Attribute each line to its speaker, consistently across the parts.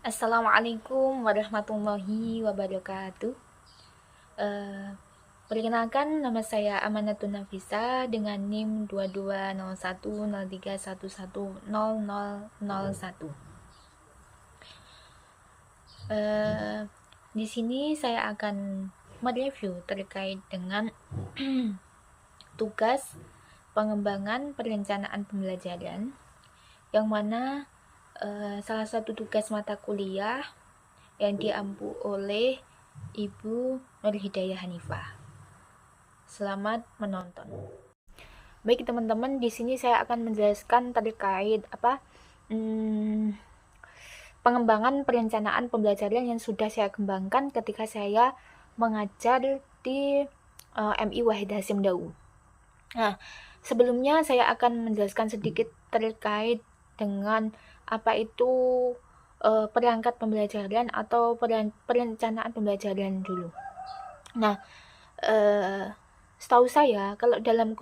Speaker 1: Assalamualaikum warahmatullahi wabarakatuh. Eh, Perkenalkan, nama saya Amanatun Nafisa dengan NIM 22010311000001. Di sini saya akan mereview terkait dengan tugas pengembangan perencanaan pembelajaran, yang mana salah satu tugas mata kuliah yang diampu oleh Ibu Nur Hidayah Hanifah. Selamat menonton. Baik teman-teman, di sini saya akan menjelaskan terkait pengembangan perencanaan pembelajaran yang sudah saya kembangkan ketika saya mengajar di MI Wahid Hasyim Daud. Nah, sebelumnya saya akan menjelaskan sedikit terkait dengan apa itu perangkat pembelajaran atau perencanaan pembelajaran dulu. Nah, setahu saya kalau dalam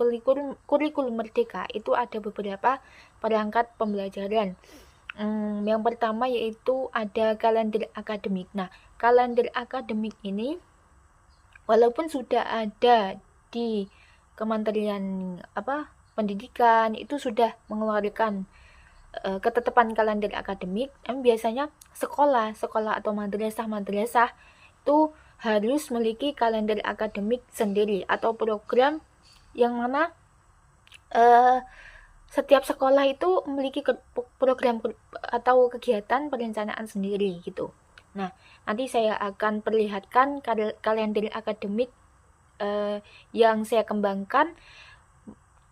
Speaker 1: kurikulum Merdeka itu ada beberapa perangkat pembelajaran. Yang pertama yaitu ada kalender akademik. Nah, kalender akademik ini walaupun sudah ada di Kementerian Pendidikan, itu sudah mengeluarkan ketetapan kalender akademik, biasanya sekolah atau madrasah itu harus memiliki kalender akademik sendiri atau program yang mana setiap sekolah itu memiliki program atau kegiatan perencanaan sendiri gitu. Nah, nanti saya akan perlihatkan kalender akademik yang saya kembangkan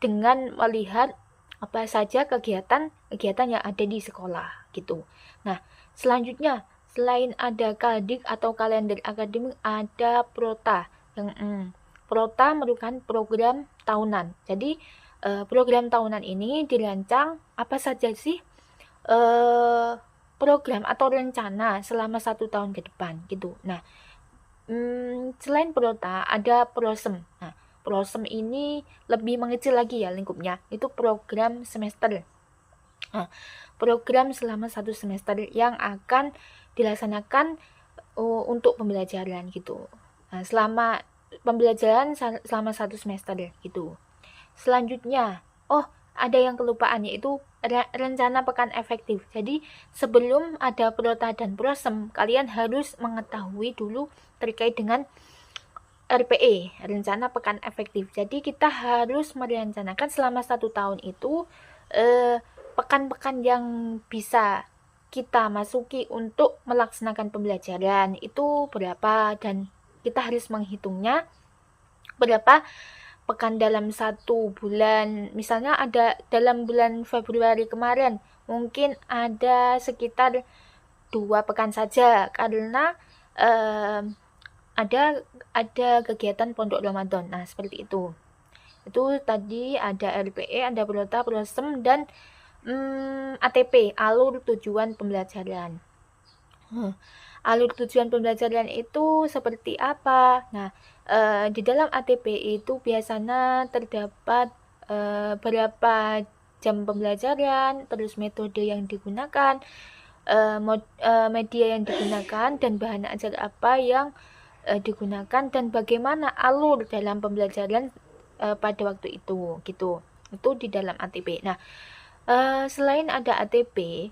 Speaker 1: dengan melihat apa saja kegiatan yang ada di sekolah gitu. Nah, selanjutnya selain ada kaldik atau kalender akademik, ada prota. Prota merupakan program tahunan. Jadi program tahunan ini dirancang apa saja sih program atau rencana selama 1 tahun ke depan gitu. Nah, selain prota ada prosem. Nah, prosem ini lebih mengecil lagi ya lingkupnya. Itu program semester. Nah, program selama 1 semester yang akan dilaksanakan untuk pembelajaran gitu. Nah, selama pembelajaran selama 1 semester gitu. Selanjutnya, ada yang kelupaan yaitu rencana pekan efektif. Jadi sebelum ada prota dan prosem, kalian harus mengetahui dulu terkait dengan RPE, rencana pekan efektif. Jadi kita harus merencanakan selama 1 tahun itu pekan-pekan yang bisa kita masuki untuk melaksanakan pembelajaran itu berapa, dan kita harus menghitungnya berapa pekan dalam 1 bulan. Misalnya ada dalam bulan Februari kemarin mungkin ada sekitar 2 pekan saja karena ada kegiatan pondok Ramadan. Nah, seperti itu. Itu tadi ada RPE, ada prota, prosem, dan ATP, alur tujuan pembelajaran. Alur tujuan pembelajaran itu seperti apa? Nah, di dalam ATP itu biasanya terdapat berapa jam pembelajaran, terus metode yang digunakan, media yang digunakan, dan bahan ajar apa yang digunakan, dan bagaimana alur dalam pembelajaran pada waktu itu gitu. Itu di dalam ATP. Nah, selain ada ATP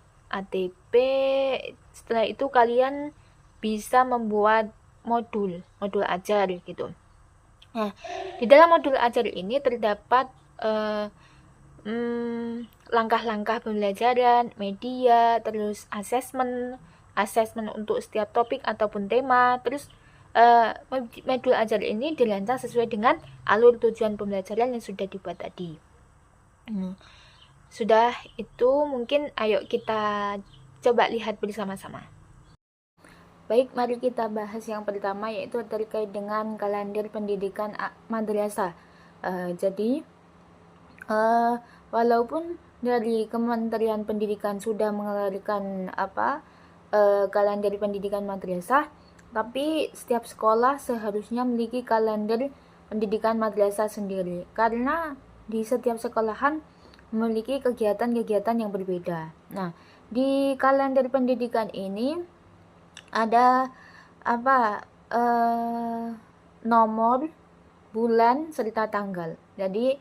Speaker 1: setelah itu kalian bisa membuat modul ajar gitu. Nah, di dalam modul ajar ini terdapat langkah-langkah pembelajaran, media, terus asesmen untuk setiap topik ataupun tema. Terus modul ajar ini dirancang sesuai dengan alur tujuan pembelajaran yang sudah dibuat tadi. Sudah itu, mungkin ayo kita coba lihat bersama-sama. Baik, mari kita bahas yang pertama, yaitu terkait dengan kalender pendidikan madrasah. Jadi walaupun dari Kementerian Pendidikan sudah mengeluarkan kalender pendidikan madrasah, tapi setiap sekolah seharusnya memiliki kalender pendidikan madrasah sendiri, karena di setiap sekolahan memiliki kegiatan-kegiatan yang berbeda. Nah, Di kalender pendidikan ini ada nomor, bulan, serta tanggal. Jadi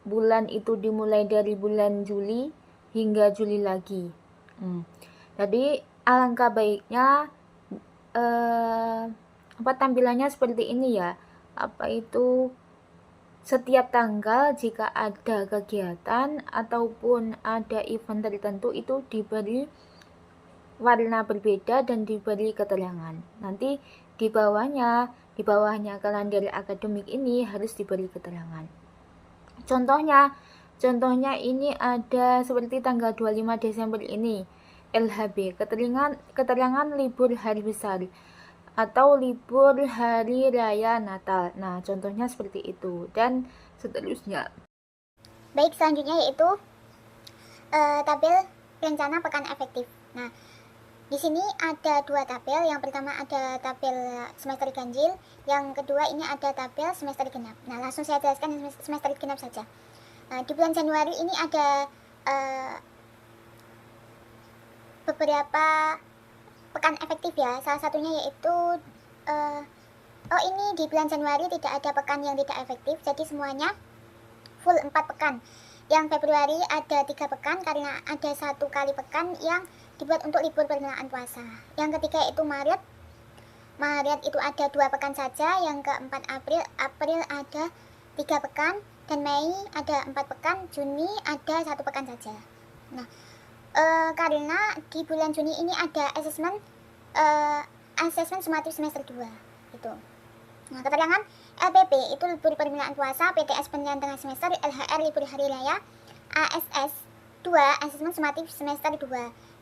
Speaker 1: bulan itu dimulai dari bulan Juli hingga Juli lagi. Jadi alangkah baiknya tampilannya seperti ini ya. Setiap tanggal jika ada kegiatan ataupun ada event tertentu itu diberi warna berbeda dan diberi keterangan. Nanti di bawahnya kalender akademik ini harus diberi keterangan. Contohnya ini ada seperti tanggal 25 Desember ini, LHB, keterangan libur hari besar atau libur hari raya Natal. Nah, contohnya seperti itu dan seterusnya.
Speaker 2: Baik, selanjutnya yaitu tabel rencana pekan efektif. Nah, di sini ada dua tabel. Yang pertama ada tabel semester ganjil, yang kedua ini ada tabel semester genap. Nah, langsung saya jelaskan semester genap saja. Di bulan Januari ini ada beberapa pekan efektif ya. Salah satunya yaitu ini di bulan Januari tidak ada pekan yang tidak efektif, jadi semuanya full 4 pekan. Yang Februari ada 3 pekan karena ada 1 kali pekan yang dibuat untuk libur pertengahan puasa. Yang ketiga yaitu Maret itu ada 2 pekan saja. Yang keempat April ada 3 pekan, dan Mei ada 4 pekan, Juni ada 1 pekan saja. Nah, karena di bulan Juni ini ada asesmen sumatif semester 2 itu. Nah, keterangan LPP itu libur pertengahan puasa, PTS penilaian tengah semester, LHR libur hari raya, ASS 2 asesmen sumatif semester 2,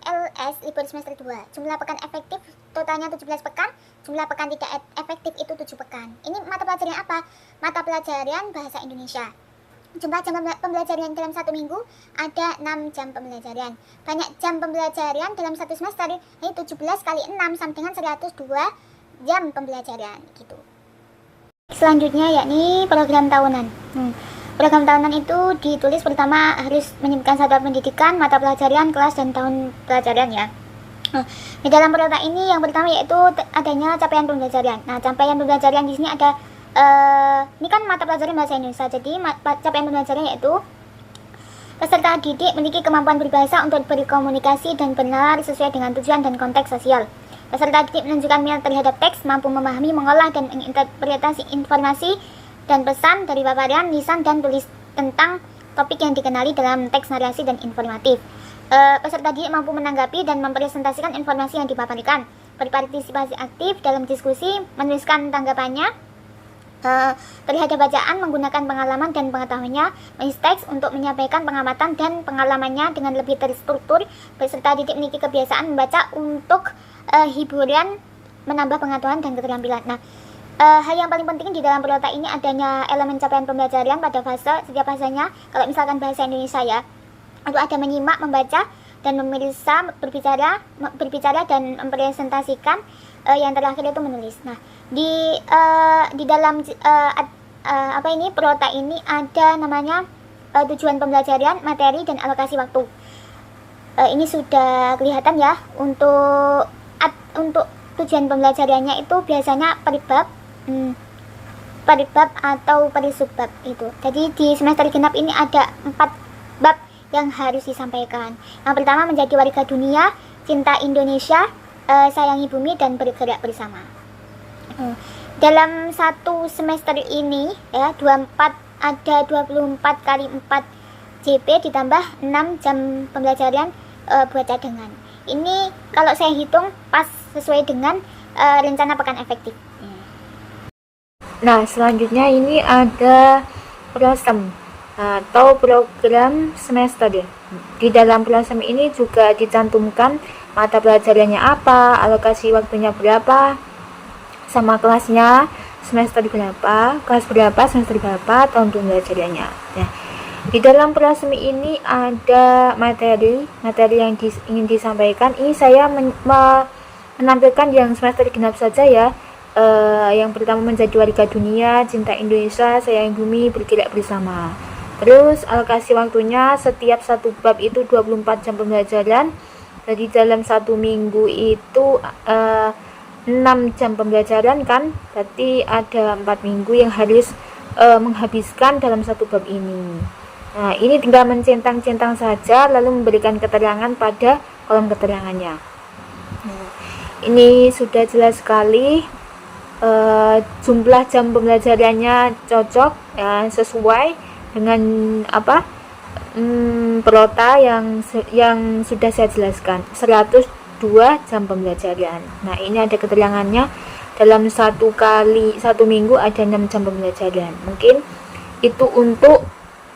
Speaker 2: LS libur semester 2. Jumlah pekan efektif totalnya 17 pekan, jumlah pekan tidak efektif itu 7 pekan. Ini mata pelajaran apa? Mata pelajaran bahasa Indonesia. Jumlah jam pembelajaran dalam 1 minggu ada 6 jam pembelajaran. Banyak jam pembelajaran dalam 1 semester, yaitu 17 kali 6 sama dengan 102 jam pembelajaran gitu. Selanjutnya yakni program tahunan. Program tahunan itu ditulis pertama harus menyebutkan satuan pendidikan, mata pelajaran, kelas, dan tahun pelajaran ya. Di dalam program ini yang pertama yaitu adanya capaian pembelajaran. Nah, capaian pembelajaran di sini ada ini kan mata pelajaran bahasa Indonesia. Jadi capaian pembelajaran yaitu peserta didik memiliki kemampuan berbahasa untuk berkomunikasi dan benar sesuai dengan tujuan dan konteks sosial. Peserta didik menunjukkan minat terhadap teks, mampu memahami, mengolah, dan menginterpretasi informasi dan pesan dari paparan, lisan, dan tulis tentang topik yang dikenali dalam teks narasi dan informatif. Peserta didik mampu menanggapi dan mempresentasikan informasi yang dipaparkan, berpartisipasi aktif dalam diskusi, menuliskan tanggapannya terhadap bacaan, menggunakan pengalaman dan pengetahuannya, menulis teks untuk menyampaikan pengamatan dan pengalamannya dengan lebih terstruktur. Peserta didik memiliki kebiasaan membaca untuk hiburan, menambah pengetahuan dan keterampilan. Nah, hal yang paling penting di dalam prota ini adanya elemen capaian pembelajaran pada setiap fasenya. Kalau misalkan bahasa Indonesia ya, itu ada menyimak, membaca, dan memeriksa, berbicara dan mempresentasikan. Yang terakhir itu menulis. Nah, di dalam prota ini ada namanya tujuan pembelajaran, materi, dan alokasi waktu. Ini sudah kelihatan ya. Untuk tujuan pembelajarannya itu biasanya per bab atau per subbab itu. Jadi di semester genap ini ada 4 bab yang harus disampaikan. Yang pertama menjadi warga dunia, cinta Indonesia, sayangi bumi, dan bergerak bersama. Dalam 1 semester ini ya, ada 24 kali 4 JP ditambah 6 jam pembelajaran buat cadangan. Ini kalau saya hitung pas sesuai dengan rencana pekan efektif.
Speaker 1: Nah, selanjutnya ini ada PROSEM atau program semester. Di dalam PROSEM ini juga dicantumkan mata pelajarannya apa, alokasi waktunya berapa, sama kelasnya, semester berapa, kelas berapa, semester berapa, tahun pembelajarannya. Nah, di dalam PROSEM ini ada materi yang ingin disampaikan. Ini saya menampilkan yang semester genap saja ya. Yang pertama menjadi warga dunia, cinta Indonesia, sayangi bumi, bergerak bersama. Terus alokasi waktunya setiap satu bab itu 24 jam pembelajaran. Jadi dalam satu minggu itu 6 jam pembelajaran kan, berarti ada 4 minggu yang harus menghabiskan dalam satu bab ini. Nah, ini tinggal mencentang-centang saja lalu memberikan keterangan pada kolom keterangannya. Nah, ini sudah jelas sekali. Jumlah jam pembelajarannya cocok ya, sesuai dengan perota yang sudah saya jelaskan, 102 jam pembelajaran. Nah, ini ada keterangannya, dalam satu minggu ada 6 jam pembelajaran. Mungkin itu untuk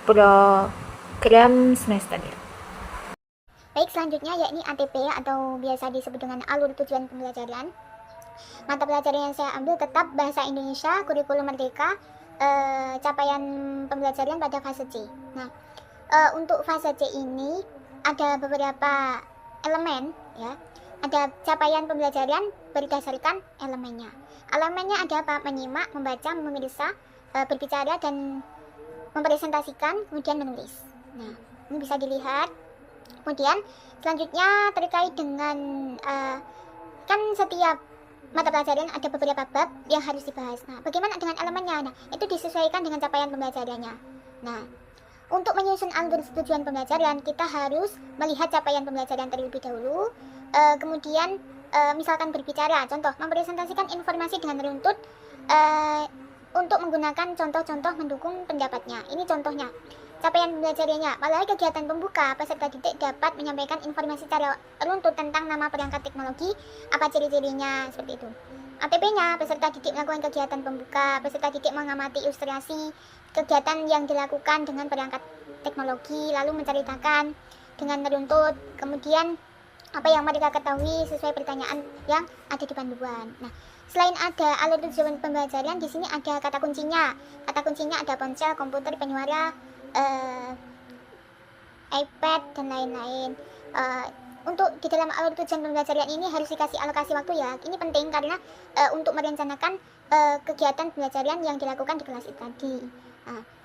Speaker 1: program semester ya.
Speaker 2: Baik, selanjutnya yakni ATP atau biasa disebut dengan alur tujuan pembelajaran. Mata pelajaran yang saya ambil tetap bahasa Indonesia, kurikulum merdeka, capaian pembelajaran pada fase C. Nah, untuk fase C ini ada beberapa elemen ya. Ada capaian pembelajaran berdasarkan elemennya. Elemennya ada apa? Menyimak, membaca, memeriksa, berbicara, dan mempresentasikan, kemudian menulis. Nah, ini bisa dilihat. Kemudian selanjutnya terkait dengan kan setiap mata pelajaran ada beberapa bab yang harus dibahas. Nah, bagaimana dengan elemennya? Nah, itu disesuaikan dengan capaian pembelajarannya. Nah, untuk menyusun alur tujuan pembelajaran, kita harus melihat capaian pembelajaran terlebih dahulu. Kemudian, misalkan berbicara, contoh, mempresentasikan informasi dengan runtut untuk menggunakan contoh-contoh mendukung pendapatnya. Ini contohnya. Capaian pembelajarannya, melalui kegiatan pembuka, peserta didik dapat menyampaikan informasi secara runtut tentang nama perangkat teknologi, apa ciri-cirinya, seperti itu. ATP-nya, peserta didik melakukan kegiatan pembuka, peserta didik mengamati ilustrasi kegiatan yang dilakukan dengan perangkat teknologi, lalu menceritakan dengan runtut, kemudian apa yang mereka ketahui sesuai pertanyaan yang ada di panduan. Nah, selain ada alur tujuan pembelajaran, di sini ada kata kuncinya. Kata kuncinya ada ponsel, komputer, penyuara, iPad, dan lain-lain. Untuk di dalam alur tujuan pembelajaran ini harus dikasih alokasi waktu ya. Ini penting karena untuk merencanakan kegiatan pembelajaran yang dilakukan di kelas itu tadi.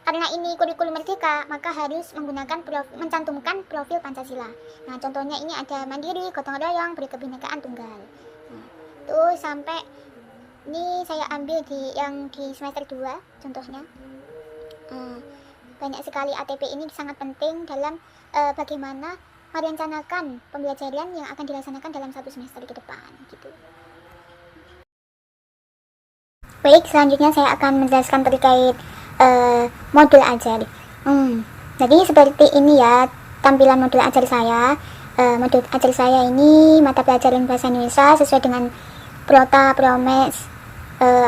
Speaker 2: Karena ini kurikulum merdeka, maka harus mencantumkan profil Pancasila. Nah, contohnya ini ada mandiri, gotong royong, berkebinekaan tunggal. Nah, itu sampai ini saya ambil di semester 2 contohnya. Banyak sekali ATP ini sangat penting dalam bagaimana merencanakan pembelajaran yang akan dilaksanakan dalam satu semester ke depan gitu. Baik, selanjutnya saya akan menjelaskan terkait modul ajar. Jadi seperti ini ya tampilan modul ajar saya. Modul ajar saya ini mata pelajaran bahasa Indonesia sesuai dengan Prota, Promes,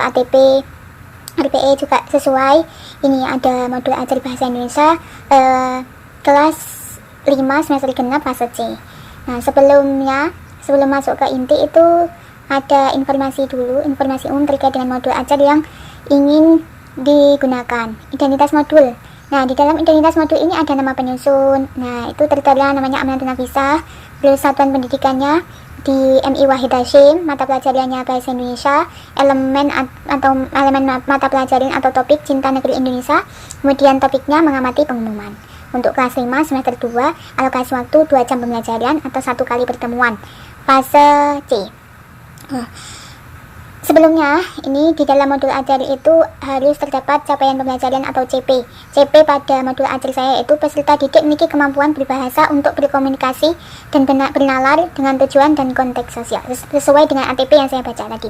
Speaker 2: ATP, RPE juga sesuai. Ini ada modul ajar bahasa Indonesia kelas 5 semester genap fase C. Nah, sebelum masuk ke inti itu ada informasi umum terkait dengan modul ajar yang ingin digunakan. Identitas modul. Nah, di dalam identitas modul ini ada nama penyusun. Nah, itu tertera namanya Amanatun Nafisah, terus satuan pendidikannya di MI Wahid Hashim, mata pelajarannya bahasa Indonesia, elemen mata pelajaran atau topik cinta negeri Indonesia, kemudian topiknya mengamati pengumuman. Untuk kelas 5 semester 2, alokasi waktu 2 jam pembelajaran atau 1 kali pertemuan. Fase C. Sebelumnya, ini di dalam modul ajar itu harus terdapat capaian pembelajaran atau CP. CP pada modul ajar saya itu peserta didik memiliki kemampuan berbahasa untuk berkomunikasi dan bernalar dengan tujuan dan konteks sosial sesuai dengan ATP yang saya baca tadi.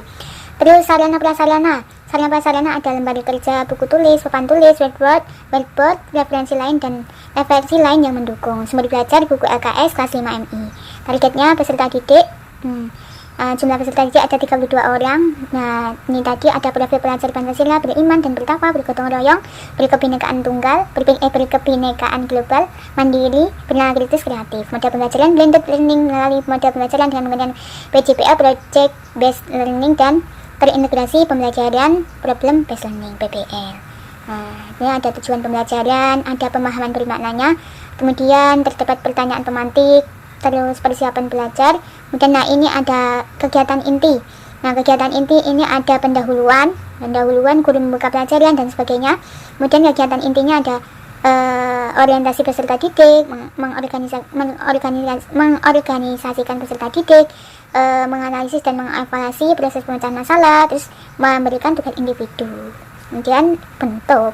Speaker 2: Terus sarana prasarana ada lembar kerja, buku tulis, papan tulis, whiteboard, referensi lain yang mendukung. Sumber belajar buku LKS kelas 5 MI. Targetnya peserta didik jumlah peserta didik ada 32 orang. Nah, ini tadi ada profil pelajar Pancasila, beriman dan bertakwa, bergotong royong, berkebinekaan tunggal, berkebinekaan global, mandiri, bernalar kritis, kreatif. Model pembelajaran blended learning melalui model pembelajaran dengan menggunakan PJPL, Project Based Learning, dan terintegrasi pembelajaran Problem Based Learning (PBL). Nah, ini ada tujuan pembelajaran, ada pemahaman bermaknanya, kemudian terdapat pertanyaan pemantik, terus persiapan belajar. Kemudian ini ada kegiatan inti. Nah, kegiatan inti ini ada pendahuluan, guru membuka pelajaran dan sebagainya. Kemudian kegiatan intinya ada orientasi peserta didik, mengorganisasikan peserta didik, menganalisis dan mengevaluasi proses pemecahan masalah, terus memberikan tugas individu, kemudian bentuk.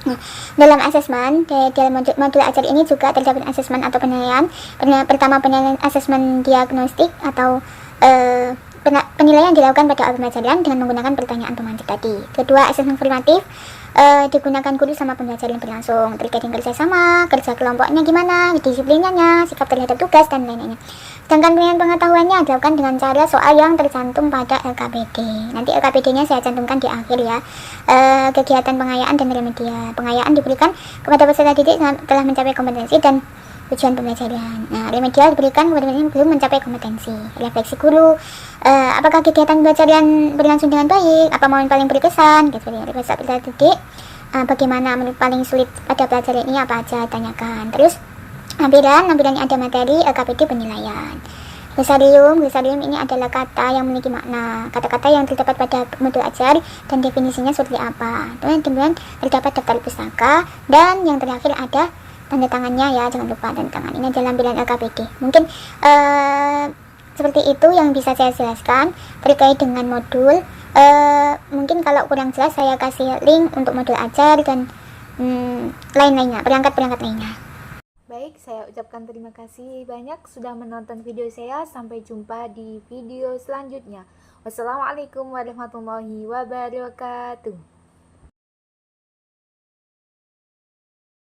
Speaker 2: Nah, dalam asesmen, dalam modul ajar ini juga terdapat asesmen atau penilaian. Pertama, penilaian asesmen diagnostik atau penilaian dilakukan pada alat pembelajaran dengan menggunakan pertanyaan pemantik tadi. Kedua, asesmen formatif digunakan guru sama pembelajar yang berlangsung terkait dengan kerjasama, kerja kelompoknya gimana, disiplinnya, sikap terhadap tugas, dan lain-lainnya. Sedangkan penilaian pengetahuannya dilakukan dengan cara soal yang tercantum pada LKPD. Nanti LKPD-nya saya cantumkan di akhir ya. Kegiatan pengayaan dan remedial. Pengayaan diberikan kepada peserta didik telah mencapai kompetensi dan tujuan pembelajaran. Nah, remedial diberikan kepada peserta belum mencapai kompetensi. Refleksi guru, apakah kegiatan pembelajaran berlangsung dengan baik, apa momen paling berkesan, gitu ya. Peserta didik, bagaimana menurut paling sulit pada pelajaran ini, apa aja tanyakan. Terus lampiran ada materi LKPD penilaian. Glosarium ini adalah kata yang memiliki makna, kata-kata yang terdapat pada modul ajar dan definisinya seperti apa. Kemudian terdapat daftar pustaka, dan yang terakhir ada tanda tangannya ya, jangan lupa tanda tangan. Ini adalah lampiran LKPD. Mungkin seperti itu yang bisa saya jelaskan terkait dengan modul. Mungkin kalau kurang jelas saya kasih link untuk modul ajar dan lain-lainnya, perangkat-perangkat lainnya.
Speaker 1: Baik, saya ucapkan terima kasih banyak sudah menonton video saya. Sampai jumpa di video selanjutnya. Wassalamualaikum warahmatullahi wabarakatuh.